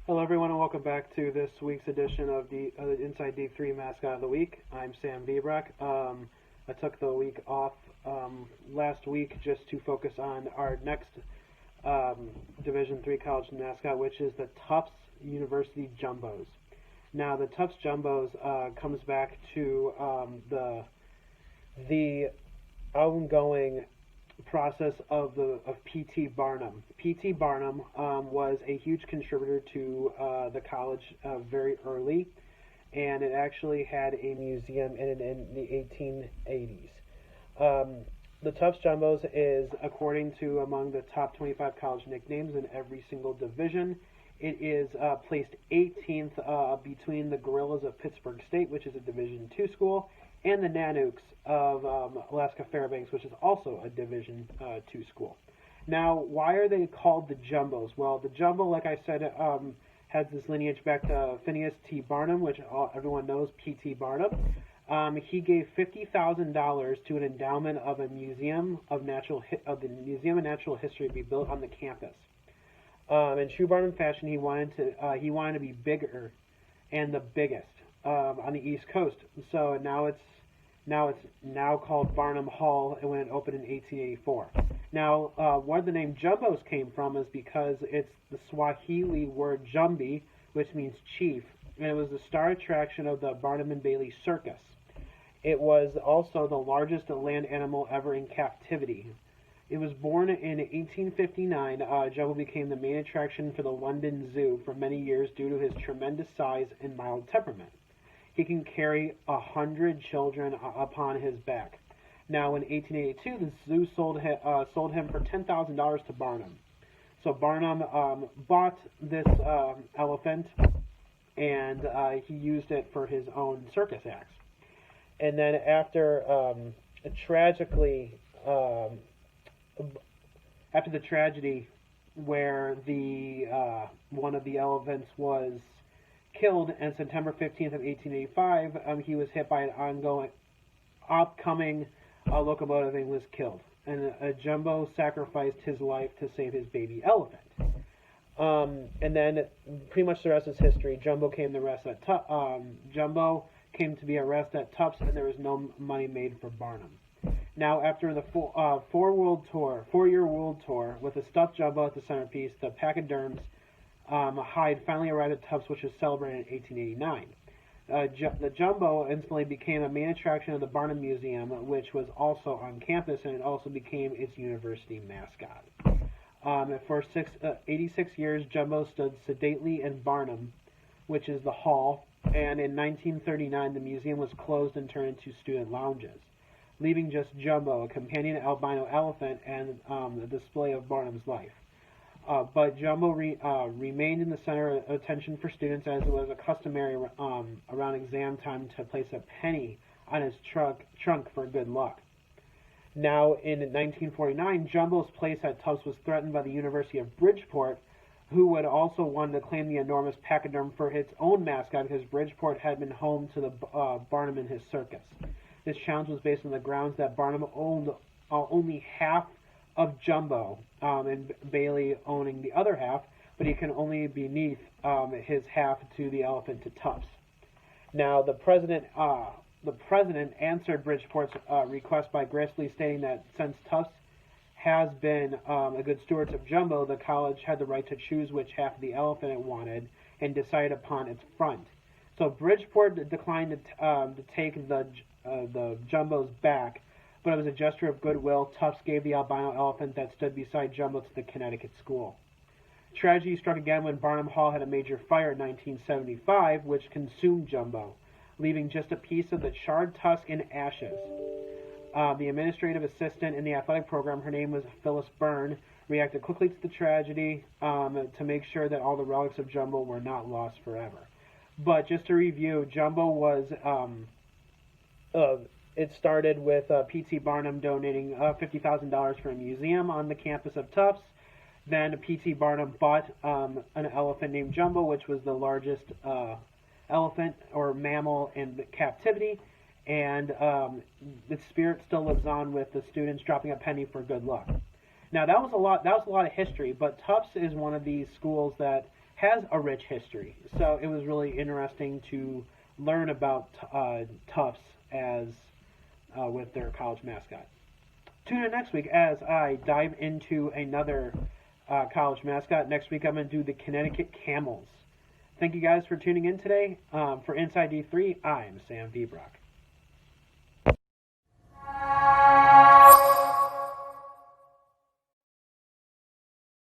Hello, everyone, and welcome back to this week's edition of the Inside D3 Mascot of the Week. I'm Sam Biebrack. I took the week off last week just to focus on our next Division III college mascot, which is the Tufts University Jumbos. Now, the Tufts Jumbos comes back to the ongoing process of P.T. Barnum. P.T. Barnum was a huge contributor to the college very early, and it actually had a museum in the 1880s. The Tufts Jumbos is, according to among the top 25 college nicknames in every single division. It is placed 18th between the Gorillas of Pittsburgh State, which is a Division II school, and the Nanooks of Alaska Fairbanks, which is also a Division II school. Now, why are they called the Jumbos? Well, the Jumbo, like I said, has this lineage back to Phineas T. Barnum, which everyone knows, P.T. Barnum. He gave $50,000 to an endowment of a museum of the Museum of Natural History to be built on the campus. In true Barnum fashion, he wanted to be bigger and the biggest on the East Coast. So now it's called Barnum Hall, and when it opened in 1884. Now, where the name Jumbos came from is because it's the Swahili word Jumbi, which means chief, and it was the star attraction of the Barnum and Bailey Circus. It was also the largest land animal ever in captivity. It was born in 1859. Jumbo became the main attraction for the London Zoo for many years due to his tremendous size and mild temperament. He can carry 100 children upon his back. Now, in 1882, the zoo sold him for $10,000 to Barnum. So Barnum bought this elephant, and he used it for his own circus acts. And then after the tragedy where one of the elephants was killed on September 15th of 1885, he was hit by an upcoming locomotive and was killed. And a Jumbo sacrificed his life to save his baby elephant. And then pretty much the rest is history. Jumbo came to be a rest at Tufts, and there was no money made for Barnum. Now, after the four-year world tour with a stuffed Jumbo at the centerpiece, the pachyderms hide finally arrived at Tufts, which was celebrated in 1889. The Jumbo instantly became a main attraction of the Barnum Museum, which was also on campus, and it also became its university mascot. For 86 years, Jumbo stood sedately in Barnum, which is the hall, and in 1939 the museum was closed and turned into student lounges, leaving just Jumbo, a companion albino elephant, and a display of Barnum's life. But Jumbo remained in the center of attention for students, as it was a customary around exam time to place a penny on his trunk for good luck. Now, in 1949, Jumbo's place at Tufts was threatened by the University of Bridgeport, who would also want to claim the enormous pachyderm for its own mascot, because Bridgeport had been home to the Barnum and his circus. This challenge was based on the grounds that Barnum owned only half of Jumbo, and Bailey owning the other half, but he can only beneath his half to the elephant to Tufts. Now, the president answered Bridgeport's request by gracefully stating that since Tufts has been a good steward of Jumbo, the college had the right to choose which half of the elephant it wanted and decide upon its front. So Bridgeport declined to take the Jumbo's back, but it was a gesture of goodwill. Tufts gave the albino elephant that stood beside Jumbo to the Connecticut school. Tragedy struck again when Barnum Hall had a major fire in 1975, which consumed Jumbo, leaving just a piece of the charred tusk in ashes. The administrative assistant in the athletic program, her name was Phyllis Byrne, reacted quickly to the tragedy to make sure that all the relics of Jumbo were not lost forever. But just to review, Jumbo was it started with P.T. Barnum donating $50,000 for a museum on the campus of Tufts. Then P.T. Barnum bought an elephant named Jumbo, which was the largest elephant or mammal in captivity, and its spirit still lives on with the students dropping a penny for good luck. Now that was a lot of history, but Tufts is one of these schools that has a rich history. So it was really interesting to learn about Tufts as with their college mascot. Tune in next week as I dive into another college mascot. Next week I'm going to do the Connecticut Camels. Thank you guys for tuning in today. For Inside D3, I'm Sam V. Brock.